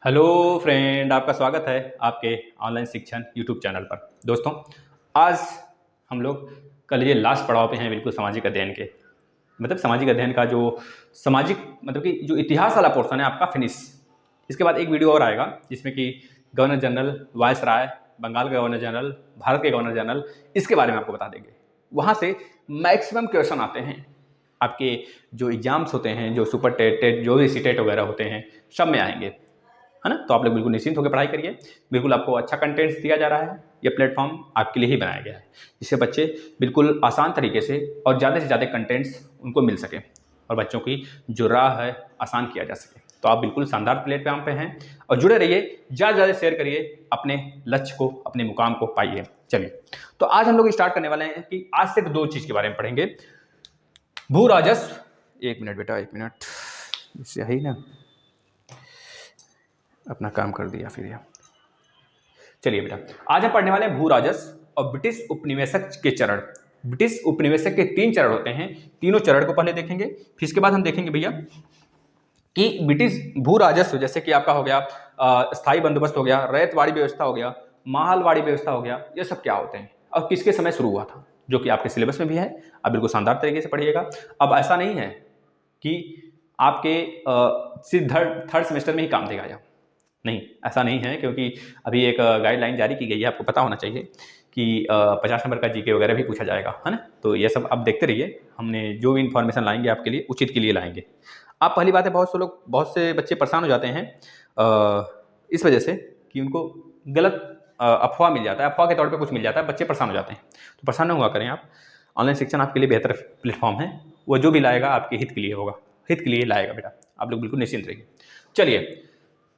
Hello friend, आपका स्वागत है आपके ऑनलाइन शिक्षण यूट्यूब चैनल पर। दोस्तों, आज हम लोग कल ये लास्ट पड़ाव पे हैं, बिल्कुल सामाजिक अध्ययन के। मतलब सामाजिक अध्ययन का जो सामाजिक मतलब कि जो इतिहास वाला पोर्शन है आपका फिनिश। इसके बाद एक वीडियो और आएगा जिसमें कि गवर्नर जनरल, वायसराय, बंगाल के गवर्नर जनरल, भारत के गवर्नर जनरल, इसके बारे में आपको बता देंगे। वहाँ से मैक्सिमम क्वेश्चन आते हैं आपके जो एग्जाम्स होते हैं, जो सुपर टेट टेट जो भी सीटेट वगैरह होते हैं, सब में आएंगे, है ना। तो आप लोग बिल्कुल निश्चिंत होकर पढ़ाई करिए। बिल्कुल आपको अच्छा कंटेंट्स दिया जा रहा है। ये प्लेटफॉर्म आपके लिए ही बनाया गया है, जिससे बच्चे बिल्कुल आसान तरीके से और ज़्यादा से ज़्यादा कंटेंट्स उनको मिल सके और बच्चों की जो राह है आसान किया जा सके। तो आप बिल्कुल शानदार प्लेटफॉर्म पे हैं और जुड़े रहिए, ज़्यादा से ज़्यादा शेयर करिए, अपने लक्ष्य को, अपने मुकाम को पाइए। चलिए, तो आज हम लोग स्टार्ट करने वाले हैं कि आज सिर्फ दो चीज़ के बारे में पढ़ेंगे। भू राजस्व। एक मिनट बेटा, एक मिनट, इससे ही ना अपना काम कर दिया फिर यह। चलिए बेटा, आज हम पढ़ने वाले हैं भू राजस्व और ब्रिटिश उपनिवेशक के चरण। ब्रिटिश उपनिवेशक के 3 चरण होते हैं। तीनों चरण को पहले देखेंगे, फिर इसके बाद हम देखेंगे भैया कि ब्रिटिश भू राजस्व, जैसे कि आपका हो गया स्थायी बंदोबस्त हो गया, रैयतवाड़ी व्यवस्था हो गया, माहलवाड़ी व्यवस्था हो गया, ये सब क्या होते हैं और किसके समय शुरू हुआ था, जो कि आपके सिलेबस में भी है। आप बिल्कुल शानदार तरीके से पढ़िएगा। अब ऐसा नहीं है कि आपके सिर्फ थर्ड सेमेस्टर में ही काम देगा या नहीं, ऐसा नहीं है, क्योंकि अभी एक गाइडलाइन जारी की गई है, आपको पता होना चाहिए कि 50 नंबर का जीके वगैरह भी पूछा जाएगा, है ना। तो ये सब आप देखते रहिए, हमने जो भी इन्फॉर्मेशन लाएंगे आपके लिए उचित के लिए लाएंगे। आप पहली बात है, बहुत से बच्चे परेशान हो जाते हैं इस वजह से कि उनको गलत अफवाह मिल जाता है, अफवाह के तौर पर कुछ मिल जाता है, बच्चे परेशान हो जाते हैं। तो परेशान न हुआ करें आप। ऑनलाइन शिक्षण आपके लिए बेहतर प्लेटफॉर्म है, वो जो भी लाएगा आपके हित के लिए होगा, हित के लिए लाएगा बेटा। आप लोग बिल्कुल निश्चिंत रहिए। चलिए,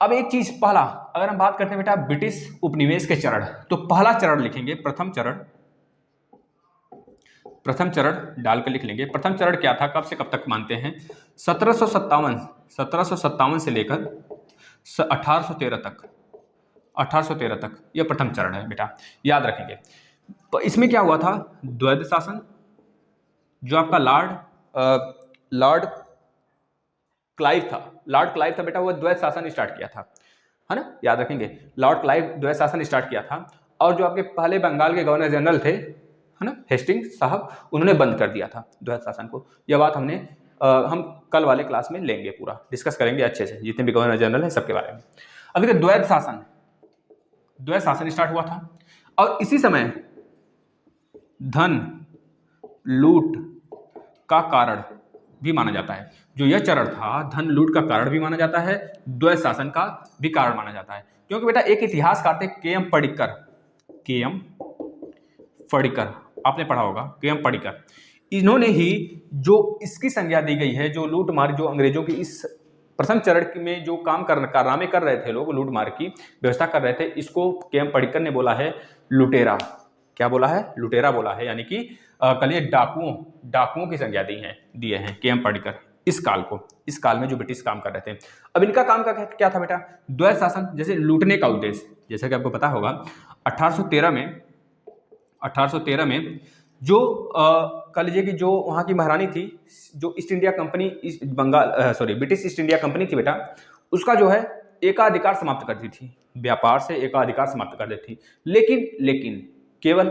अब एक चीज, पहला अगर हम बात करते हैं बेटा ब्रिटिश उपनिवेश के चरण, तो पहला चरण लिखेंगे प्रथम चरण। प्रथम चरण डालकर लिख लेंगे। प्रथम चरण क्या था, कब से कब तक मानते हैं? 1757 से लेकर 1813 तक, 1813 तक यह प्रथम चरण है बेटा, याद रखेंगे। तो इसमें क्या हुआ था, द्वैध शासन, जो आपका लॉर्ड लॉर्ड क्लाइव था बेटा, वो द्वैध शासन स्टार्ट किया था, है ना, याद रखेंगे। लॉर्ड क्लाइव द्वैध शासन स्टार्ट किया था। और जो आपके पहले बंगाल के गवर्नर जनरल थे, है ना, हेस्टिंग्स साहब, उन्होंने बंद कर दिया था द्वैध शासन को। यह बात हम कल वाले क्लास में लेंगे, पूरा डिस्कस करेंगे अच्छे से, जितने भी गवर्नर जनरल हैं सबके बारे में। अभी तो द्वैध शासन स्टार्ट हुआ था और इसी समय धन लूट का कारण भी माना जाता है। जो यह चरण था, धन लूट का कारण भी माना जाता है, द्वैध शासन का भी कारण माना जाता है। क्योंकि बेटा एक इतिहासकार थे के.एम. पडिक्कर, आपने पढ़ा होगा, के.एम. पडिक्कर, इन्होंने ही जो इसकी संज्ञा दी गई है, जो लूट मार, जो अंग्रेजों की इस प्रथम चरण में जो कारनामे कर रहे थे लोग, लूट मार की व्यवस्था कर रहे थे, इसको के.एम. पडिक्कर ने बोला है लुटेरा। क्या बोला है? लुटेरा बोला है, यानी कि कलिए डाकुओं की संज्ञा दिए हैं के.एम. पडिक्कर इस काल में जो ब्रिटिश काम कर रहे थे। अब इनका काम का क्या था बेटा? द्वैध शासन, जैसे लूटने का उद्देश्य, जैसा कि आपको पता होगा 1813 में जो कह लीजिए कि जो वहाँ की महारानी थी, जो east India company, British east India company थी बेटा, उसका जो है एकाधिकार समाप्त कर दी थी, व्यापार से एकाधिकार समाप्त कर दी थी। लेकिन केवल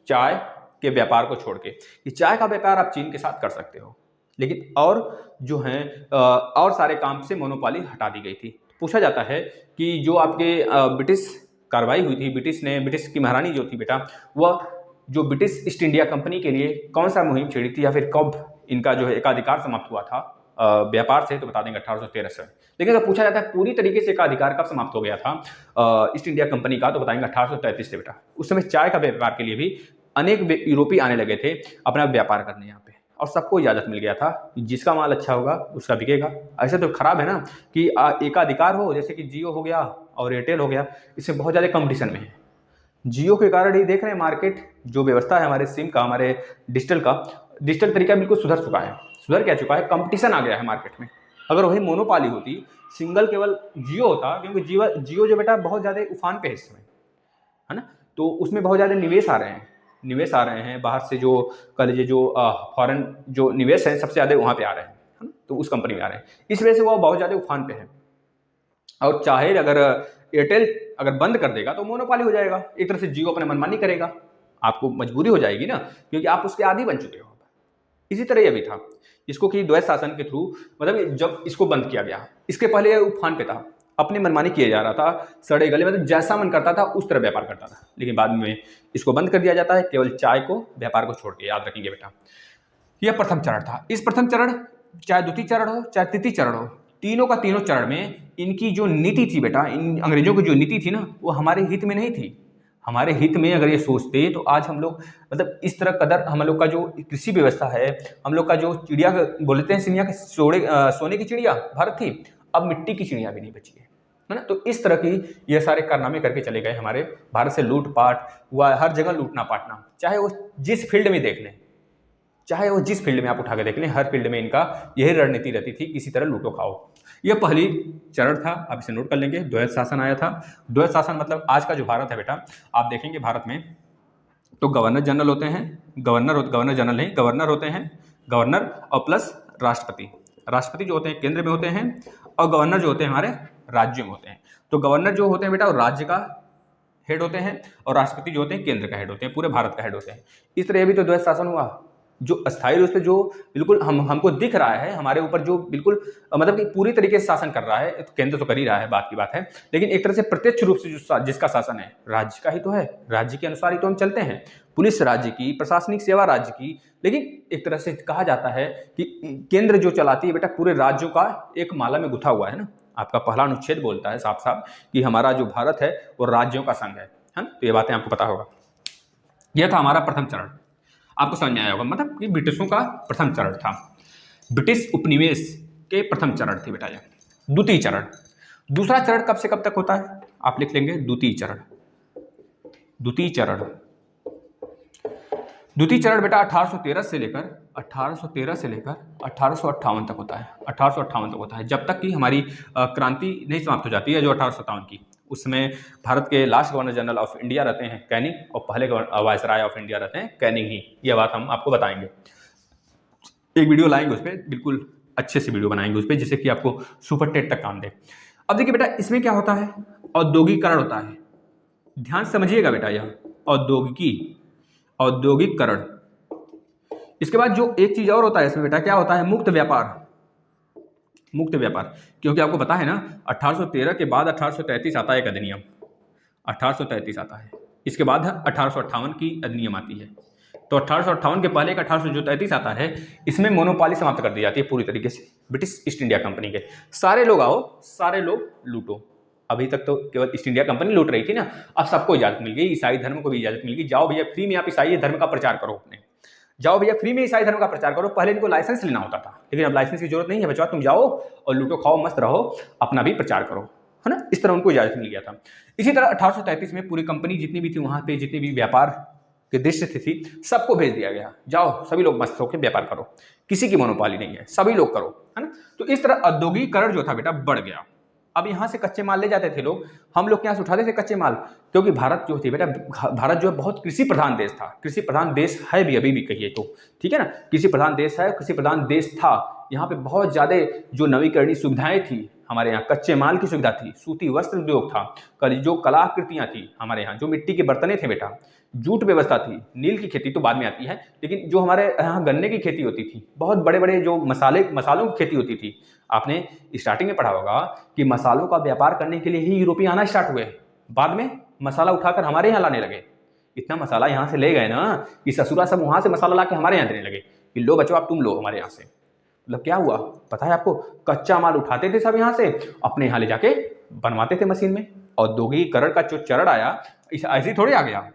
चाय के व्यापार को छोड़ के, कि चाय का व्यापार आप चीन के साथ कर सकते हो, लेकिन और जो है और सारे काम से मोनोपोली हटा दी गई थी। पूछा जाता है कि जो आपके ब्रिटिश कार्रवाई हुई थी, ब्रिटिश की महारानी जो थी बेटा, वह जो ब्रिटिश ईस्ट इंडिया कंपनी के लिए कौन सा मुहिम छेड़ी थी, या फिर कब इनका जो है एकाधिकार समाप्त हुआ था व्यापार से, तो बता देंगे 1813 से। लेकिन अगर पूछा जाता है पूरी तरीके से एकाधिकार कब समाप्त हो गया था ईस्ट इंडिया कंपनी का, तो बताएंगे 1833 से बेटा। उस समय चाय का व्यापार के लिए भी अनेक यूरोपीय आने लगे थे अपना व्यापार करने यहाँ पे, और सबको इजाजत मिल गया था कि जिसका माल अच्छा होगा उसका बिकेगा। ऐसे तो खराब है ना कि एकाधिकार हो, जैसे कि जियो हो गया और एयरटेल हो गया, इससे बहुत ज़्यादा कंपटीशन में है। जियो के कारण ही देख रहे हैं मार्केट जो व्यवस्था है हमारे सिम का, हमारे डिजिटल तरीका बिल्कुल सुधर चुका है। सुधर क्या चुका है? कंपटीशन आ गया है मार्केट में। अगर वही मोनोपाली होती, सिंगल केवल जियो होता, क्योंकि जियो जो बेटा बहुत ज़्यादा उफान पे है इस समय, है ना, तो उसमें बहुत ज़्यादा निवेश आ रहे हैं बाहर से, जो कह लीजिए जो फॉरेन जो निवेश है सबसे ज़्यादा वहाँ पे आ रहे हैं, है ना, तो उस कंपनी में आ रहे हैं, इस वजह से वो बहुत ज़्यादा उफान पे है। और चाहे अगर एयरटेल अगर बंद कर देगा तो मोनोपोली हो जाएगा, एक तरह से जियो अपने मनमानी करेगा, आपको मजबूरी हो जाएगी ना, क्योंकि आप उसके आदी बन चुके हो। इसी तरह यह भी था, इसको कि द्वैत शासन के थ्रू, मतलब जब इसको बंद किया गया, इसके पहले यह उफान पे था, अपनी मनमानी किया जा रहा था, सड़े गले, मतलब जैसा मन करता था उस तरह व्यापार करता था। लेकिन बाद में इसको बंद कर दिया जाता है, केवल चाय को, व्यापार को छोड़ के, याद रखेंगे बेटा। यह प्रथम चरण था। इस प्रथम चरण, चाहे द्वितीय चरण हो चाहे तृतीय चरण हो, तीनों का तीनों चरण में इनकी जो नीति थी बेटा, इन अंग्रेजों की जो नीति थी ना, वो हमारे हित में नहीं थी। हमारे हित में अगर ये सोचते तो आज हम लोग, मतलब इस तरह कदर हम लोग का जो कृषि व्यवस्था है, हम लोग का जो चिड़िया बोलते हैं चिड़िया के सोने की चिड़िया भारत थी, अब मिट्टी की चिड़िया भी नहीं बची है ना। तो इस तरह की ये सारे कारनामे करके चले गए हमारे भारत से, लूटपाट हुआ, हर जगह लूटना पाटना, चाहे वो जिस फील्ड में देख लें, चाहे वो जिस फील्ड में आप उठा के देख लें, हर फील्ड में इनका यही रणनीति रहती थी, किसी तरह लूटो खाओ। यह पहली चरण था, आप इसे नोट कर लेंगे। द्वैत शासन आया था। द्वैत शासन मतलब आज का जो भारत है बेटा, आप देखेंगे भारत में तो गवर्नर जनरल होते हैं, गवर्नर जनरल नहीं, गवर्नर होते हैं, गवर्नर और प्लस राष्ट्रपति। राष्ट्रपति जो होते हैं केंद्र में होते हैं, और गवर्नर जो होते हैं हमारे राज्यों में होते हैं। तो गवर्नर जो होते हैं बेटा वो राज्य का हेड होते हैं, और राष्ट्रपति जो होते हैं केंद्र का हेड होते हैं, पूरे भारत का हेड होते हैं। इस तरह भी तो द्वैत शासन हुआ, जो अस्थायी रूप से, जो बिल्कुल हमको दिख रहा है हमारे ऊपर, जो बिल्कुल मतलब कि पूरी तरीके से शासन कर रहा है, तो केंद्र तो कर ही रहा है, बात की बात है, लेकिन एक तरह से प्रत्यक्ष रूप से जो जिसका शासन है राज्य का ही तो है, राज्य के अनुसार ही तो हम चलते हैं। पुलिस राज्य की, प्रशासनिक सेवा राज्य की, लेकिन एक तरह से कहा जाता है कि केंद्र जो चलाती है बेटा पूरे राज्यों का एक माला में गुथा हुआ है ना। आपका पहला अनुच्छेद बोलता है साफ साफ कि हमारा जो भारत है वो राज्यों का संघ है ना। तो ये बातें आपको पता होगा। यह था हमारा प्रथम चरण, आपको समझ में आया होगा, मतलब कि ब्रिटिशों का प्रथम चरण था, ब्रिटिश उपनिवेश के प्रथम चरण थी बेटा यह। द्वितीय चरण, दूसरा चरण कब से कब तक होता है, आप लिख लेंगे द्वितीय चरण। द्वितीय चरण, द्वितीय चरण बेटा 1813 से लेकर 1858 तक होता है, 1858 तक होता है, जब तक कि हमारी क्रांति नहीं समाप्त हो जाती है, जो 1857 की। उस समय भारत के last governor general of India रहते हैं कैनिंग, और पहले वायसराय ऑफ इंडिया रहते हैं कैनिंग ही। यह बात हम आपको बताएंगे, एक वीडियो लाएंगे उस पर, बिल्कुल अच्छे से वीडियो बनाएंगे उस पर, जिससे कि आपको सुपर टेट तक काम दे। अब देखिए बेटा, इसमें क्या होता है, औद्योगिकरण होता है, ध्यान समझिएगा बेटा, यह औद्योगिकरण। इसके बाद जो एक चीज और होता है इसमें बेटा, क्या होता है, मुक्त व्यापार। मुक्त व्यापार, क्योंकि आपको पता है ना 1813 के बाद 1833 आता है एक अधिनियम, 1833 आता है, इसके बाद 1858 की अधिनियम आती है। तो 1858 के पहले एक 1833 आता है, इसमें मोनोपोली समाप्त कर दी जाती है पूरी तरीके से ब्रिटिश ईस्ट इंडिया कंपनी के। सारे लोग आओ, सारे लोग लूटो। अभी तक तो केवल ईस्ट इंडिया कंपनी लूट रही थी ना, अब सबको इजाजत मिल गई, ईसाई धर्म को भी इजाजत मिल गई, जाओ भैया फ्री में आप ईसाई धर्म का प्रचार करो अपने, जाओ भैया फ्री में ईसाई धर्म का प्रचार करो। पहले इनको लाइसेंस लेना होता था, लेकिन अब लाइसेंस की जरूरत नहीं है बच्चों, तुम जाओ और लूटो खाओ मस्त रहो, अपना भी प्रचार करो, है ना। इस तरह उनको इजाजत मिल गया था। इसी तरह 1833 में पूरी कंपनी जितनी भी थी वहां पे, जितने भी व्यापार के दृश्य थी, सबको भेज दिया गया, जाओ सभी लोग मस्त होकर व्यापार करो, किसी की मोनोपोली नहीं है, सभी लोग करो, है ना। तो इस तरह औद्योगिकरण जो था बेटा बढ़ गया। अब यहाँ से कच्चे माल ले जाते थे लोग, हम लोग यहाँ से उठाते थे कच्चे माल, क्योंकि भारत जो थी बेटा, भारत जो है बहुत कृषि प्रधान देश था, कृषि प्रधान देश है भी अभी भी कहिए तो, ठीक है ना, कृषि प्रधान देश है, कृषि प्रधान देश था। यहाँ पे बहुत ज़्यादा जो नवीकरणीय सुविधाएं थी हमारे यहाँ, कच्चे माल की सुविधा थी, सूती वस्त्र उद्योग था, जो कलाकृतियाँ थी हमारे यहाँ, जो मिट्टी के बर्तने थे बेटा, जूट व्यवस्था थी, नील की खेती तो बाद में आती है, लेकिन जो हमारे यहाँ गन्ने की खेती होती थी, बहुत बड़े बड़े जो मसालों की खेती होती थी। आपने स्टार्टिंग में पढ़ा होगा कि मसालों का व्यापार करने के लिए ही यूरोपीय आना स्टार्ट हुए, बाद में मसाला उठाकर हमारे यहाँ लाने लगे। इतना मसाला यहाँ से ले गए ना कि ससुरा सब वहाँ से मसाला ला के हमारे यहाँ देने लगे कि लो बच्चों आप तुम लो हमारे यहाँ से। मतलब क्या हुआ पता है आपको, कच्चा माल उठाते थे सब यहाँ से, अपने यहाँ ले जाके बनवाते थे मशीन में। औद्योगिकरण का जो चरण आया ऐसे थोड़े आ गया।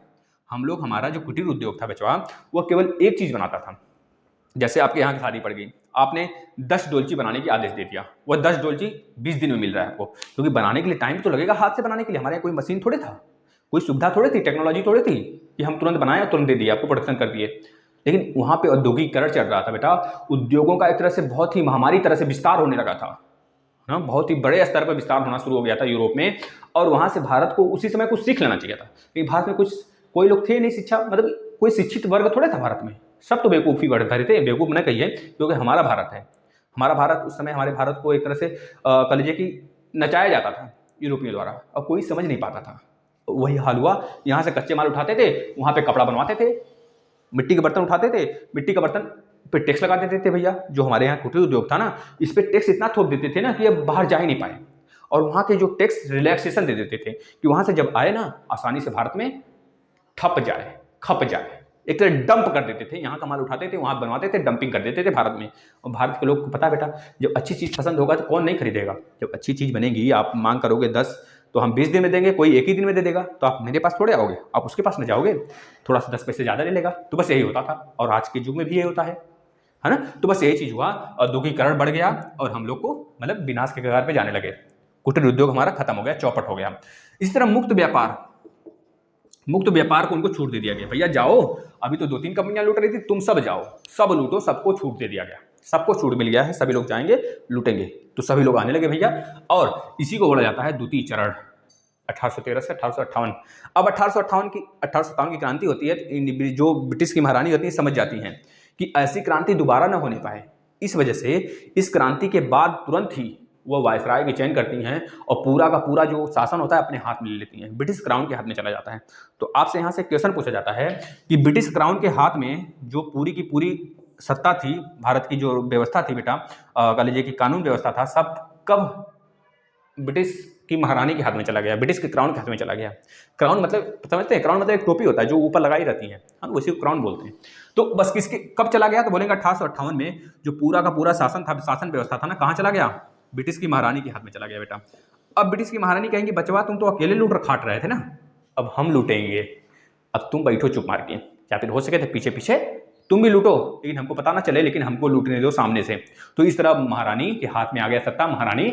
हम लोग, हमारा जो कुटीर उद्योग था बचवा, वो केवल एक चीज बनाता था। जैसे आपके यहाँ की शादी पड़ गई, आपने 10 डोलची बनाने की आदेश दे दिया, वह 10 डोलची 20 दिन में मिल रहा है आपको, क्योंकि बनाने के लिए टाइम तो लगेगा, हाथ से बनाने के लिए। हमारे यहाँ कोई मशीन थोड़े था, कोई सुविधा थोड़ी थी, टेक्नोलॉजी थोड़ी थी कि हम तुरंत बनाए और तुरंत दे दिए आपको, प्रोडक्शन कर दिए। लेकिन वहाँ पे औद्योगिकरण चल रहा था बेटा, उद्योगों का एक तरह से बहुत ही महामारी तरह से विस्तार होने लगा था ना, बहुत ही बड़े स्तर पर विस्तार होना शुरू हो गया था यूरोप में। और वहाँ से भारत को उसी समय कुछ सीख लेना चाहिए था, क्योंकि भारत में कुछ कोई लोग थे नहीं शिक्षा, मतलब कोई शिक्षित वर्ग थोड़े था भारत में, सब तो बेवकूफ़ी भरे थे। बेवकूफ़ न कहिए, क्योंकि हमारा भारत है, हमारा भारत उस समय, हमारे भारत को एक तरह से कह लीजिए कि नचाया जाता था यूरोपियों द्वारा, और कोई समझ नहीं पाता था। वही हाल हुआ, यहाँ से कच्चे माल उठाते थे, वहाँ पे कपड़ा बनवाते थे, मिट्टी के बर्तन उठाते थे, मिट्टी का बर्तन पे टैक्स लगा देते थे भैया। जो हमारे यहाँ कुटीर उद्योग था ना, इस पे टैक्स इतना थोप देते थे ना कि ये बाहर जा ही नहीं पाए, और वहाँ के जो टैक्स रिलैक्सेशन दे देते थे कि वहाँ से जब आए ना आसानी से भारत में ठप जाए, खप जाए, एक तरह डंप कर देते थे। यहाँ का माल उठाते थे, वहाँ बनवाते थे, डंपिंग कर देते थे भारत में। और भारत के लोग को पता है बेटा, जब अच्छी चीज़ पसंद होगा तो कौन नहीं खरीदेगा। जब अच्छी चीज़ बनेगी, आप मांग करोगे 10 तो हम 20 दिन में देंगे, कोई एक ही दिन में दे देगा, तो आप मेरे पास थोड़े आओगे, आप उसके पास न जाओगे, थोड़ा सा 10 पैसे ज़्यादा ले लेगा। तो बस यही होता था, और आज के युग में भी यही होता है ना। तो बस यही चीज़ हुआ, औद्योगिकरण बढ़ गया और हम लोग को मतलब विनाश के कगार पे जाने लगे। कुटीर उद्योग हमारा खत्म हो गया, चौपट हो गया। इसी तरह मुक्त व्यापार को उनको छूट दे दिया गया, भैया जाओ, अभी तो 2-3 कंपनियां लूट रही थी, तुम सब जाओ, सब लूटो, सबको छूट दे दिया गया, सबको छूट मिल गया है, सभी लोग जाएंगे लूटेंगे। तो सभी लोग आने लगे भैया, और इसी को बोला जाता है द्वितीय चरण, 1813 से 1858। अब 1857 की क्रांति होती है, जो ब्रिटिश की महारानी होती है समझ जाती हैं कि ऐसी क्रांति दोबारा न होने पाए। इस वजह से इस क्रांति के बाद तुरंत ही वो वायसराय की चयन करती हैं, और पूरा का पूरा जो शासन होता है अपने हाथ में ले लेती हैं, ब्रिटिश क्राउन के हाथ में चला जाता है। तो आपसे यहाँ से क्वेश्चन पूछा जाता है कि ब्रिटिश क्राउन के हाथ में जो पूरी की पूरी सत्ता थी, भारत की जो व्यवस्था थी बेटा, कह लीजिए कि कानून व्यवस्था था, सब कब ब्रिटिश की महारानी के हाथ में चला गया, ब्रिटिश के क्राउन के हाथ में चला गया। क्राउन मतलब समझते हैं, क्राउन मतलब एक टोपी होता है जो ऊपर लगाई रहती है, हम उसी को क्राउन बोलते हैं। तो बस किसके कब चला गया, तो बोलेंगे 1858 में जो पूरा का पूरा शासन था, शासन व्यवस्था था ना, कहाँ चला गया, ब्रिटिश की महारानी के हाथ में चला गया बेटा। अब ब्रिटिश की महारानी कहेंगे बचवा तुम तो अकेले लूट खाट रहे थे ना, अब हम लूटेंगे, अब तुम बैठो चुप मार के, या फिर हो सके तो पीछे पीछे तुम भी लूटो, लेकिन हमको पता ना चले, लेकिन हमको लूटने दो सामने से। तो इस तरह महारानी के हाथ में आ गया सत्ता, महारानी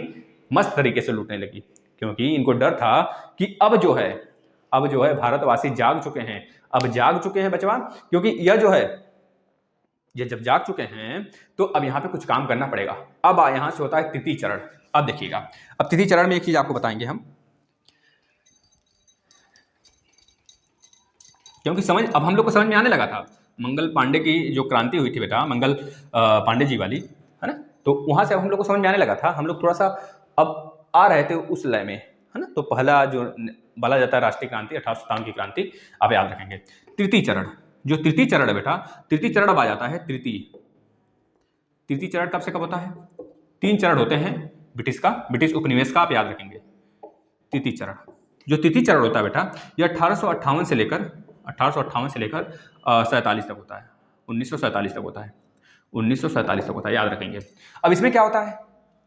मस्त तरीके से लूटने लगी, क्योंकि इनको डर था कि अब जो है भारतवासी जाग चुके हैं, अब जाग चुके हैं बचवा, क्योंकि यह जो है ये जब जाग चुके हैं तो अब यहाँ पे कुछ काम करना पड़ेगा। अब यहाँ से होता है तृतीय चरण। अब देखिएगा, अब तृतीय चरण में एक चीज आपको बताएंगे हम, क्योंकि अब हम लोग को समझ में आने लगा था। मंगल पांडे की जो क्रांति हुई थी बेटा, मंगल पांडे जी वाली, है ना, तो वहां से अब हम लोग को समझ में आने लगा था, हम लोग थोड़ा सा अब आ रहे थे उस लय में, है ना। तो पहला जो बोला जाता है राष्ट्रीय क्रांति, 1857 की क्रांति, आप याद रखेंगे। तृतीय चरण, जो तृतीय चरण है बेटा, तृतीय चरण अब आ जाता है। तृतीय चरण कब से कब होता है, 3 चरण होते हैं ब्रिटिश उपनिवेश का, आप याद रखेंगे। तृतीय चरण, जो तृतीय चरण होता है बेटा, यह 1858 से लेकर 47 तक होता है, 1947 तक होता है, 1947 तक होता है, याद रखेंगे। अब इसमें क्या होता है,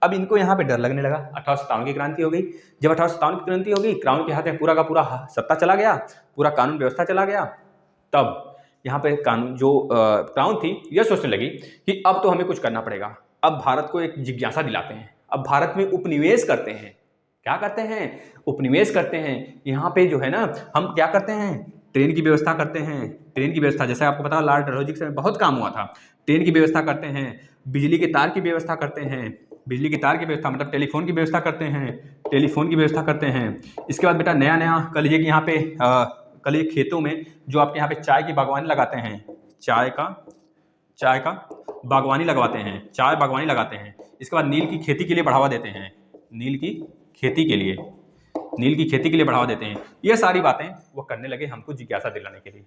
अब इनको यहाँ पे डर लगने लगा, 1857 की क्रांति हो गई। जब 1857 की क्रांति हो गई, क्राउन के हाथ में पूरा का पूरा सत्ता चला गया, पूरा कानून व्यवस्था चला गया, तब यहाँ पे कानून जो क्राउन थी यह सोचने लगी कि अब तो हमें कुछ करना पड़ेगा। अब भारत को एक जिज्ञासा दिलाते हैं, अब भारत में उपनिवेश करते हैं। क्या करते हैं, उपनिवेश करते हैं। यहाँ पे जो है ना, हम क्या करते हैं, ट्रेन की व्यवस्था करते हैं। ट्रेन की व्यवस्था, जैसे आपको पता है लॉर्ड डलहौजी के समय बहुत काम हुआ था, ट्रेन की व्यवस्था करते हैं, बिजली के तार की व्यवस्था करते हैं, बिजली के तार की व्यवस्था मतलब टेलीफोन की व्यवस्था करते हैं, टेलीफोन की व्यवस्था करते हैं। इसके बाद बेटा नया नया कह लीजिए कि यहाँ पे कह लीजिए खेतों में जो आपके यहाँ पे चाय की बागवानी लगाते हैं, चाय का बागवानी लगवाते हैं, चाय बागवानी लगाते हैं। इसके बाद नील की खेती के लिए बढ़ावा देते हैं, नील की खेती के लिए बढ़ावा देते हैं। ये सारी बातें वो करने लगे हमको जिज्ञासा दिलाने के लिए,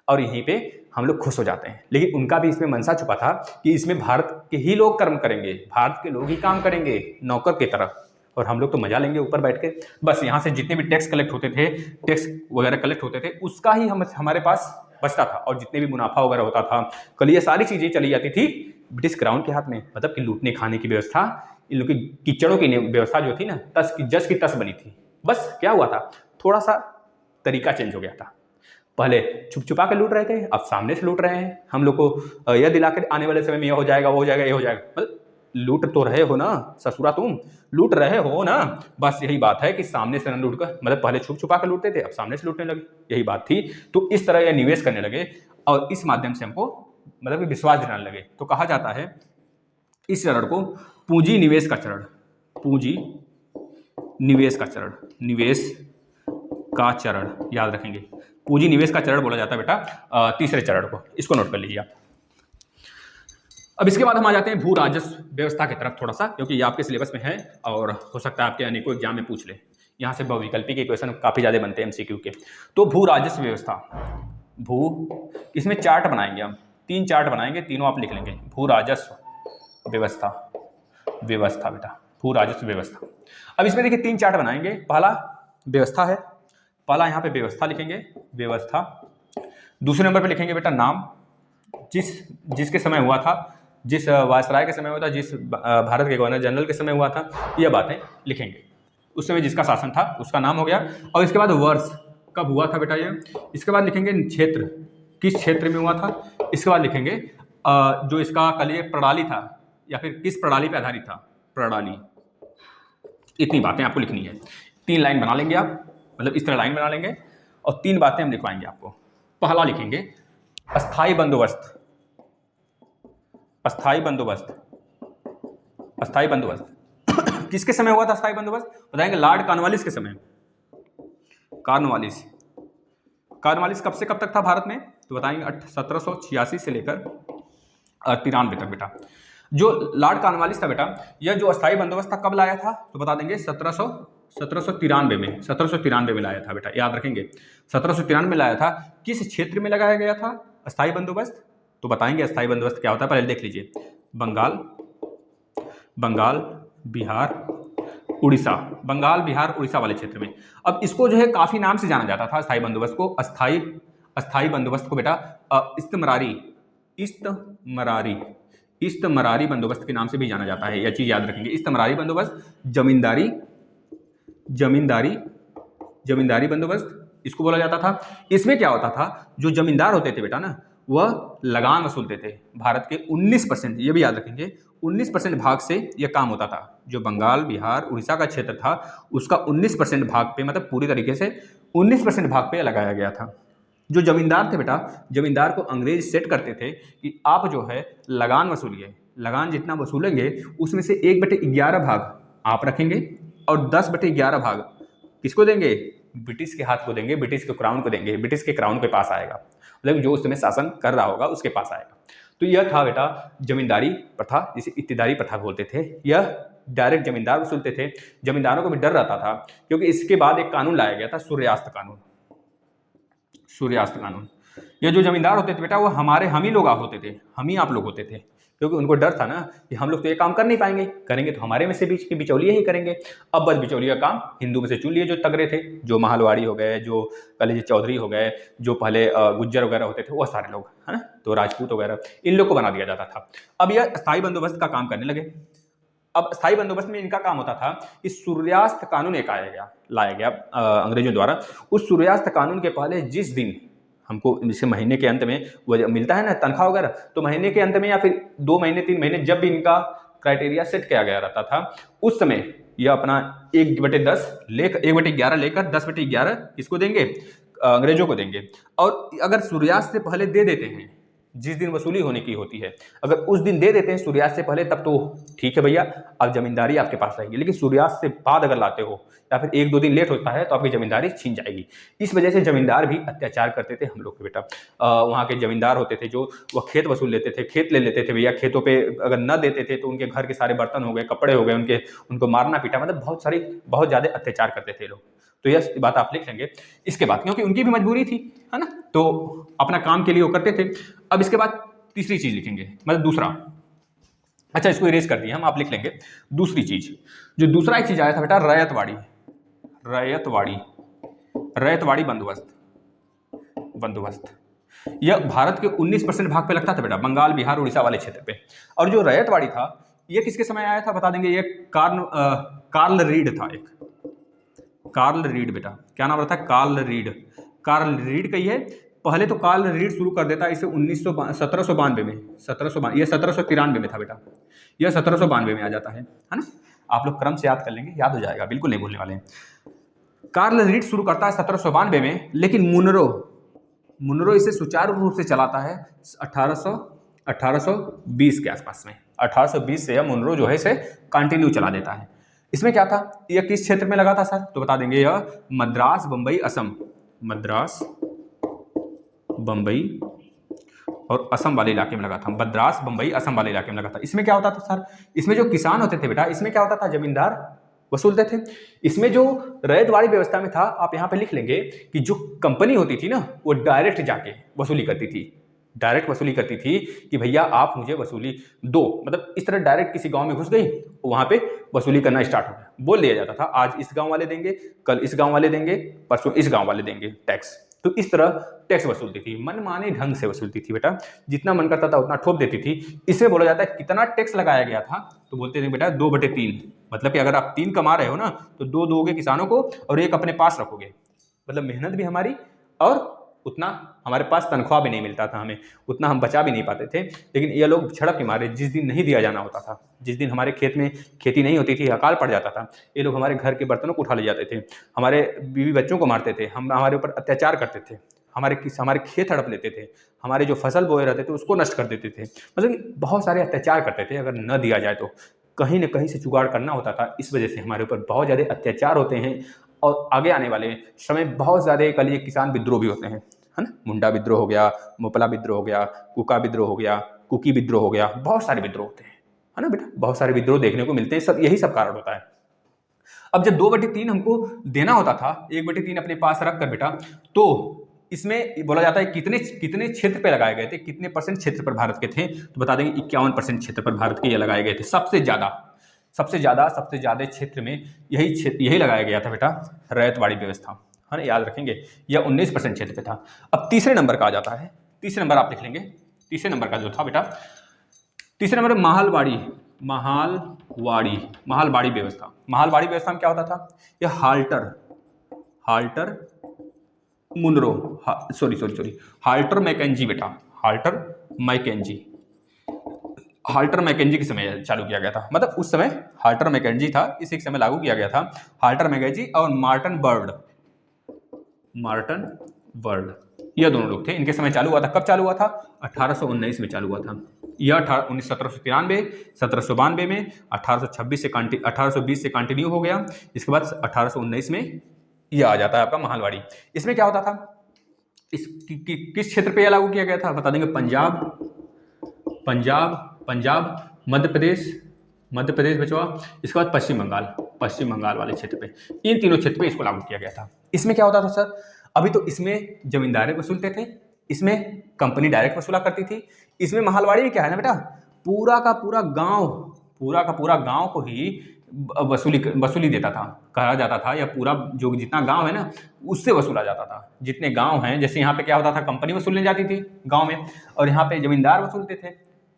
और यहीं पे हम लोग खुश हो जाते हैं। लेकिन उनका भी इसमें मनसा छुपा था कि इसमें भारत के ही लोग कर्म करेंगे, भारत के लोग ही काम करेंगे नौकर की तरह, और हम लोग तो मजा लेंगे ऊपर बैठ के। बस यहाँ से जितने भी टैक्स कलेक्ट होते थे, टैक्स वगैरह कलेक्ट होते थे, उसका ही हमारे पास बचता था, और जितने भी मुनाफा वगैरह होता था, कल ये सारी चीज़ें चली जाती थी ब्रिटिश क्राउन के हाथ में। मतलब कि लूटने खाने की व्यवस्था, इन लोग की कीचड़ों की व्यवस्था जो थी ना, जस की तस बनी थी। बस क्या हुआ था, थोड़ा सा तरीका चेंज हो गया था। पहले छुप छुपा के लूट रहे थे, अब सामने से लूट रहे हैं। हम लोग को यह दिला कर आने वाले समय में यह हो जाएगा, वो हो जाएगा, ये हो जाएगा। मतलब लूट तो रहे हो ना ससुरा, तुम लूट रहे हो ना। बस यही बात है कि सामने से न लूट कर, मतलब पहले छुप छुपा कर लूटते थे, अब सामने से लूटने लगे, यही बात थी। तो इस तरह यह निवेश करने लगे, और इस माध्यम से हमको मतलब कि विश्वास दिलाने लगे। तो कहा जाता है इस चरण को पूंजी निवेश का चरण, पूंजी निवेश का चरण, निवेश का चरण, याद रखेंगे। पूंजी निवेश का चरण बोला जाता है बेटा तीसरे चरण को, इसको नोट कर लीजिए आप। अब इसके बाद हम आ जाते हैं भू राजस्व व्यवस्था की तरफ थोड़ा सा, क्योंकि ये आपके सिलेबस में है और हो सकता है आपके अनेकों एग्जाम में पूछ ले। यहाँ से बहुविकल्पी के क्वेश्चन काफ़ी ज़्यादा बनते हैं एमसीक्यू के। तो भू राजस्व व्यवस्था, भू, इसमें चार्ट बनाएंगे हम, 3 चार्ट बनाएंगे, तीनों आप लिख लेंगे। भू राजस्व व्यवस्था, व्यवस्था बेटा, भू राजस्व व्यवस्था। अब इसमें देखिए 3 चार्ट बनाएंगे। पहला व्यवस्था है, पहला यहाँ पे व्यवस्था लिखेंगे, व्यवस्था। दूसरे नंबर पे लिखेंगे बेटा नाम, जिसके समय हुआ था, जिस वायसराय के समय हुआ था, जिस भारत के गवर्नर जनरल के समय हुआ था, ये बातें लिखेंगे। उस समय जिसका शासन था उसका नाम हो गया। और इसके बाद वर्ष कब हुआ था बेटा ये। इसके बाद लिखेंगे क्षेत्र, किस क्षेत्र में हुआ था। इसके बाद लिखेंगे जो इसका कल ये प्रणाली था या फिर किस प्रणाली पर आधारित था, प्रणाली। इतनी बातें आपको लिखनी है। 3 लाइन बना लेंगे आप, मतलब इस तरह लाइन बना लेंगे और 3 बातें हम लिखवाएंगे आपको। पहला लिखेंगे अस्थाई बंदोबस्त, अस्थाई बंदोबस्त, अस्थाई बंदोबस्त किसके समय हुआ था अस्थाई बंदोबस्त, बताएंगे लॉर्ड कॉर्नवालिस के समय। कॉर्नवालिस, कॉर्नवालिस कब से कब तक था भारत में, तो बताएंगे 1786 से लेकर 93 तक बेटा। जो लॉर्ड कॉर्नवालिस था बेटा, यह जो अस्थाई बंदोबस्त था कब लाया था, तो बता देंगे 1793 में, 1793 में लाया था बेटा, याद रखेंगे 1793 में लाया था। किस क्षेत्र में लगाया गया था अस्थाई बंदोबस्त, तो बताएंगे अस्थाई बंदोबस्त क्या होता है, पहले देख लीजिए। बंगाल, बंगाल, बिहार, उड़ीसा, बंगाल, बिहार, उड़ीसा वाले क्षेत्र में। अब इसको जो है काफी नाम से जाना जाता था अस्थाई बंदोबस्त को। अस्थाई बंदोबस्त को बेटा इस्तमरारी, इस्तमरारी, इस्तमरारी बंदोबस्त के नाम से भी जाना जाता है, यह चीज याद रखेंगे। इस्तमरारी बंदोबस्त, जमींदारी, जमींदारी, जमींदारी बंदोबस्त इसको बोला जाता था। इसमें क्या होता था, जो जमींदार होते थे बेटा ना, वह लगान वसूलते थे भारत के 19%, ये भी याद रखेंगे, 19% भाग से यह काम होता था। जो बंगाल, बिहार, उड़ीसा का क्षेत्र था उसका 19% भाग पे, मतलब पूरी तरीके से 19% भाग पे लगाया गया था। जो जमींदार थे बेटा, जमींदार को अंग्रेज सेट करते थे कि आप जो है लगान वसूलिए, लगान जितना वसूलेंगे उसमें से 1/11 भाग आप रखेंगे और 10/11 भाग किसको देंगे, ब्रिटिश के हाथ को देंगे, ब्रिटिश के क्राउन को देंगे, ब्रिटिश के क्राउन के पास आएगा, मतलब जो उस समय शासन कर रहा होगा उसके पास आएगा। तो यह था बेटा जमींदारी प्रथा, जिसे इत्तेदारी प्रथा बोलते थे। यह डायरेक्ट जमींदार वसूलते थे। जमींदारों को भी डर रहता था क्योंकि इसके बाद एक कानून लाया गया था, सूर्यास्त कानून, सूर्यास्त कानून। ये जो जमींदार होते थे बेटा वो हम ही लोग होते थे, हम ही आप लोग होते थे, क्योंकि उनको डर था ना कि हम लोग तो ये काम कर नहीं पाएंगे, करेंगे तो हमारे में से बीच के बिचौलिए ही करेंगे। अब बस बिचौलिया काम हिंदू में से चुन लिए जो तगड़े थे, जो महालवाड़ी हो गए, जो पहले जो चौधरी हो गए, जो पहले गुज्जर वगैरह होते थे, वो सारे लोग है ना, तो राजपूत वगैरह, इन लोग को बना दिया जाता था। अब यह स्थायी बंदोबस्त का काम करने लगे। अब स्थायी बंदोबस्त में इनका काम होता था कि सूर्यास्त कानून एक लाया गया अंग्रेजों द्वारा। उस सूर्यास्त कानून के पहले जिस दिन हमको जैसे महीने के अंत में वो मिलता है ना तनख्वाह वगैरह, तो महीने के अंत में या फिर 2 महीने 3 महीने जब भी इनका क्राइटेरिया सेट किया गया रहता था, उस समय यह अपना 1/10 लेकर 1/11 लेकर 10/11 किसको देंगे, अंग्रेजों को देंगे। और अगर सूर्यास्त से पहले दे देते हैं, जिस दिन वसूली होने की होती है, अगर उस दिन दे देते हैं सूर्यास्त से पहले, तब तो ठीक है भैया, अब जमींदारी आपके पास रहेगी। लेकिन सूर्यास्त से बाद अगर लाते हो या फिर 1-2 दिन लेट होता है तो आपकी जमींदारी छीन जाएगी। इस वजह से जमींदार भी अत्याचार करते थे हम लोग के बेटा। वहाँ के जमींदार होते थे जो वह खेत वसूल लेते थे, खेत ले लेते थे भैया, खेतों पे अगर न देते थे तो उनके घर के सारे बर्तन हो गए, कपड़े हो गए, उनको मारना पीटा, मतलब बहुत ज़्यादा अत्याचार करते थे लोग। तो यह बात आप लिख लेंगे इसके बाद, क्योंकि उनकी भी मजबूरी थी, है ना, तो अपना काम के लिए वो करते थे। अब इसके बाद तीसरी चीज लिखेंगे, मतलब दूसरा, अच्छा इसको इरेज कर दिए हम, आप लिख लेंगे दूसरी चीज। जो दूसरा एक चीज आया था बेटा, रैयतवाड़ी, रैयतवाड़ी, रैयतवाड़ी बंदोबस्त। यह भारत के 19% भाग पे लगता था बेटा, बंगाल, बिहार, उड़ीसा वाले क्षेत्र पे। और जो रैयतवाड़ी था यह किसके समय आया था, बता देंगे, ये कार्ल रीड था, एक कार्ल रीड बेटा, क्या नाम रहता है, कार्ल रीड। कार्ल रीड का ही है, पहले तो कार्ल रीड शुरू कर देता है इसे 1792 में, 1792, यह 1793 में था बेटा, यह 1792 में आ जाता है ना। आप लोग क्रम से याद कर लेंगे, याद हो जाएगा, बिल्कुल नहीं भूलने वाले हैं। कार्ल रीड शुरू करता है 1792 में, लेकिन मुनरो इसे सुचारू रूप से चलाता है 1820 के आसपास में। 1820 से मुनरो जो है इसे कंटिन्यू चला देता है। इसमें क्या था, यह किस क्षेत्र में लगा था सर, तो बता देंगे यह मद्रास, बंबई, असम, मद्रास, बंबई, और असम वाले इलाके में लगा था। मद्रास, बंबई, असम वाले इलाके में लगा था। इसमें क्या होता था सर, इसमें जो किसान होते थे बेटा, इसमें क्या होता था, जमींदार वसूलते थे। इसमें जो रैयतवाड़ी व्यवस्था में था, आप यहाँ पे लिख लेंगे कि जो कंपनी होती थी ना, वो डायरेक्ट जाके वसूली करती थी, डायरेक्ट वसूली करती थी कि भैया आप मुझे वसूली दो, मतलब इस तरह डायरेक्ट किसी गांव में घुस गई, वहां पे वसूली करना स्टार्ट हो गया। बोल दिया जाता था आज इस गांव वाले देंगे, कल इस गांव वाले देंगे, परसों इस गांव वाले देंगे टैक्स। तो इस तरह टैक्स वसूलती थी, मनमाने ढंग से वसूलती थी बेटा, जितना मन करता था उतना ठोक देती थी। इसमें बोला जाता है कितना टैक्स लगाया गया था, तो बोलते थे बेटा 2/3, मतलब कि अगर आप 3 कमा रहे हो ना, तो 2 दोगे किसानों को और 1 अपने पास रखोगे, मतलब मेहनत भी हमारी और उतना हमारे पास तनख्वाह भी नहीं मिलता था, हमें उतना हम बचा भी नहीं पाते थे। लेकिन ये लोग झड़प के मारे, जिस दिन नहीं दिया जाना होता था, जिस दिन हमारे खेत में खेती नहीं होती थी, अकाल पड़ जाता था, ये लोग हमारे घर के बर्तनों को उठा ले जाते थे, हमारे बीवी बच्चों को मारते थे, हमारे ऊपर अत्याचार करते थे, हमारे खेत हड़प लेते थे, हमारे जो फसल बोए रहते थे उसको नष्ट कर देते थे, मतलब कि बहुत सारे अत्याचार करते थे। अगर न दिया जाए तो कहीं न कहीं से जुगाड़ करना होता था। इस वजह से हमारे ऊपर बहुत ज़्यादा अत्याचार होते हैं और आगे आने वाले समय बहुत ज़्यादा कल ये किसान विद्रोह भी होते हैं, है ना। मुंडा विद्रोह हो गया, मोपला विद्रोह हो गया, कुका विद्रोह हो गया, कुकी विद्रोह हो गया, बहुत सारे विद्रोह होते हैं, है ना बेटा, बहुत सारे विद्रोह देखने को मिलते हैं। सब यही सब कारण होता है। अब जब 2/3 हमको देना होता था, 1/3 अपने पास रख कर बेटा, तो इसमें बोला जाता है कितने कितने क्षेत्र पे लगाए गए थे, कितने परसेंट क्षेत्र पर भारत के थे, तो बता देंगे 51% क्षेत्र पर भारत के ये लगाए गए थे। सबसे ज्यादा क्षेत्र में यही लगाया गया था बेटा, रैयतवाड़ी व्यवस्था, है ना, याद रखेंगे। यह 19% क्षेत्र पे था। अब तीसरे नंबर का आ जाता है, तीसरे नंबर आप लिख लेंगे, तीसरे नंबर का जो था बेटा, तीसरे नंबर महालवाड़ी व्यवस्था। महालवाड़ी व्यवस्था में क्या होता था, यह हाल्टर मुनरो, हाल्टर मैकेंजी बेटा, हाल्टर मैकेंजी के समय चालू किया गया था, मतलब उस समय हाल्टर मैकेंजी था, इसी समय लागू किया गया था हाल्टर मैकेंजी और मार्टन बर्ड, ये दोनों लोग थे, इनके समय चालू हुआ था। कब चालू हुआ था, 1819 में चालू हुआ था। यह 1793, 1792 में, 1820 से कंटिन्यू हो गया। इसके बाद 1819 में यह आ जाता है आपका महालवाड़ी। इसमें क्या होता था, किस क्षेत्र पे यह लागू किया गया था, बता देंगे पंजाब, मध्य प्रदेश बचवा, इसके बाद पश्चिम बंगाल वाले क्षेत्र पे, इन तीनों क्षेत्र पे इसको लागू किया गया था। इसमें क्या होता था सर, अभी तो इसमें जमींदार वसूलते थे, इसमें कंपनी डायरेक्ट वसूला करती थी। इसमें महालवाड़ी में क्या है ना बेटा, पूरा का पूरा गांव को ही वसूली देता था, कहा जाता था, या पूरा जो जितना गांव है ना उससे वसूला जाता था। जितने गांव हैं, जैसे यहाँ पे क्या होता था, कंपनी वसूलने जाती थी गांव में, और यहाँ पे जमींदार वसूलते थे,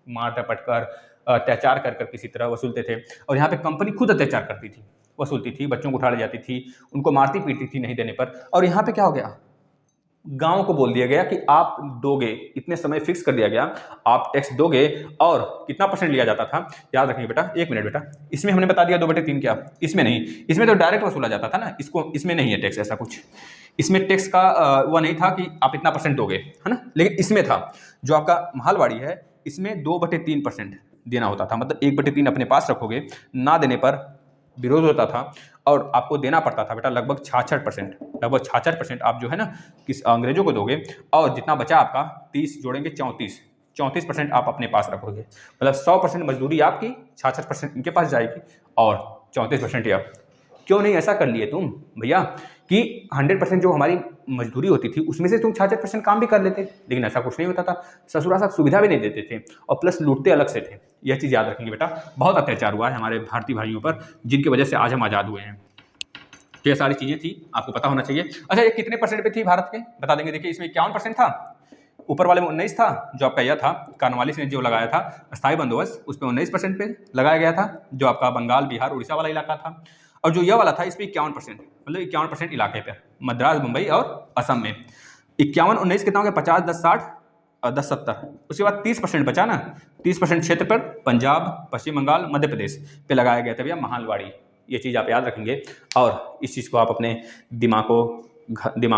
मार टपट कर अत्याचार कर किसी तरह वसूलते थे। और यहाँ पे कंपनी खुद अत्याचार करती थी, वसूलती थी, बच्चों को उठा ले जाती थी, उनको मारती पीटती थी नहीं देने पर। और यहाँ पे क्या हो गया, गांव को बोल दिया गया कि आप दोगे, इतने समय फिक्स कर दिया गया, आप टैक्स दोगे। और कितना परसेंट लिया जाता था, याद रखिए बेटा, 1 मिनट बेटा, इसमें हमने बता दिया 2/3 क्या, इसमें नहीं, इसमें तो डायरेक्ट वसूला जाता था ना, इसमें नहीं है टैक्स, ऐसा कुछ इसमें टैक्स का वह नहीं था कि आप इतना परसेंट दोगे, है ना। लेकिन इसमें था, जो आपका महालवाड़ी है, इसमें 2/3% देना होता था, मतलब 1/3 अपने पास रखोगे, ना देने पर विरोध होता था और आपको देना पड़ता था बेटा लगभग 66%, आप जो है ना किस अंग्रेजों को दोगे, और जितना बचा आपका 30 जोड़ेंगे 34% आप अपने पास रखोगे, मतलब 100% मजदूरी आपकी, 66% इनके पास जाएगी और 34% या क्यों नहीं ऐसा कर लिए तुम भैया कि 100% जो हमारी मजदूरी होती थी उसमें से तुम 66% काम भी कर लेते। लेकिन ऐसा कुछ नहीं होता था, ससुरा साहब सुविधा भी नहीं देते थे और प्लस लूटते अलग से थे। यह चीज़ याद रखेंगे बेटा, बहुत अत्याचार हुआ है हमारे भारतीय भाइयों पर, जिनकी वजह से आज हम आज़ाद हुए हैं। तो ये सारी चीज़ें थी, आपको पता होना चाहिए। अच्छा, ये कितने परसेंट पे थी भारत के, बता देंगे। देखिए इसमें 51% था, ऊपर वाले में 19 था, जो आपका यह था कार्नवालिस ने जो लगाया था स्थायी बंदोबस्त, उस पर 19% पे लगाया गया था, जो आपका बंगाल, बिहार, उड़ीसा वाला इलाका था। और जो यह वाला था, इस पर 51%, मतलब 51% इलाके पर, मद्रास, मुंबई और असम में। 51-19 कितना हो गया, 50, 10, 60 और 10, 70। उसके बाद 30% बचा ना, 30% क्षेत्र पर पंजाब, पश्चिम बंगाल, मध्य प्रदेश पे लगाया गया था भैया महालवाड़ी। ये चीज़ आप याद रखेंगे और इस चीज़ को आप अपने दिमाग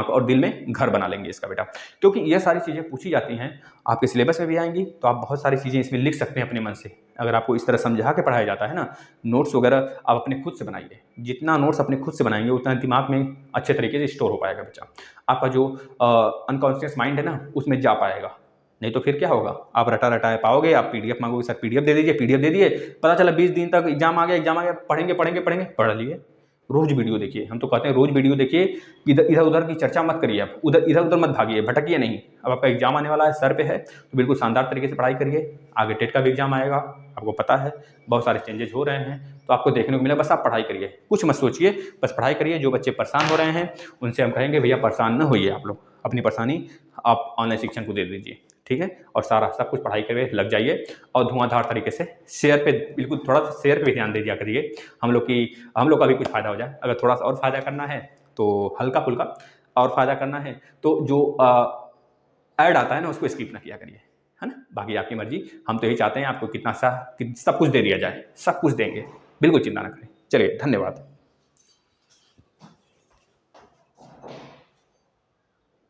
और दिल में घर बना लेंगे इसका बेटा, क्योंकि ये सारी चीज़ें पूछी जाती हैं, आपके सिलेबस में भी आएंगी, तो आप बहुत सारी चीज़ें इसमें लिख सकते हैं अपने मन से। अगर आपको इस तरह समझा के पढ़ाया जाता है ना, नोट्स वगैरह आप अपने खुद से बनाइए, जितना नोट्स अपने खुद से बनाएंगे उतना दिमाग में अच्छे तरीके से स्टोर हो पाएगा बच्चा। आपका जो अनकॉन्शियस माइंड है ना, उसमें जा पाएगा, नहीं तो फिर क्या होगा, आप रटा रटाए पाओगे, आप पीडीएफ मांगोगे, सर पीडीएफ दे दीजिए, पीडीएफ दे दिए, पता चला 20 दिन तक एग्जाम आ गया, पढ़ेंगे पढ़ेंगे पढ़ेंगे, पढ़ लिए। रोज वीडियो देखिए, हम तो कहते हैं रोज वीडियो देखिए, इधर उधर की चर्चा मत करिए, आप इधर उधर मत भागिए, भटकिए नहीं। अब आपका एग्जाम आने वाला है, सर पे है, तो बिल्कुल शानदार तरीके से पढ़ाई करिए। आगे टेट का भी एग्जाम आएगा, आपको पता है बहुत सारे चेंजेस हो रहे हैं, तो आपको देखने को मिला, बस आप पढ़ाई करिए, कुछ मत सोचिए, बस पढ़ाई करिए। जो बच्चे परेशान हो रहे हैं उनसे हम कहेंगे भैया परेशान न होइए, आप लोग अपनी परेशानी आप ऑनलाइन शिक्षण को दे दीजिए, ठीक है। और सारा सब कुछ पढ़ाई करके लग जाइए, और धुआंधार तरीके से शेयर पे बिल्कुल थोड़ा सा शेयर पे भी ध्यान दे दिया करिए, हम लोग का भी कुछ फ़ायदा हो जाए। अगर थोड़ा सा और फ़ायदा करना है तो हल्का फुल्का और फ़ायदा करना है तो जो ऐड आता है ना उसको स्किप ना किया करिए, है ना। बाकी आपकी मर्जी, हम तो यही चाहते हैं आपको कितना सा सब कुछ दे दिया जाए, सब कुछ देंगे, बिल्कुल चिंता ना करें। चलिए, धन्यवाद।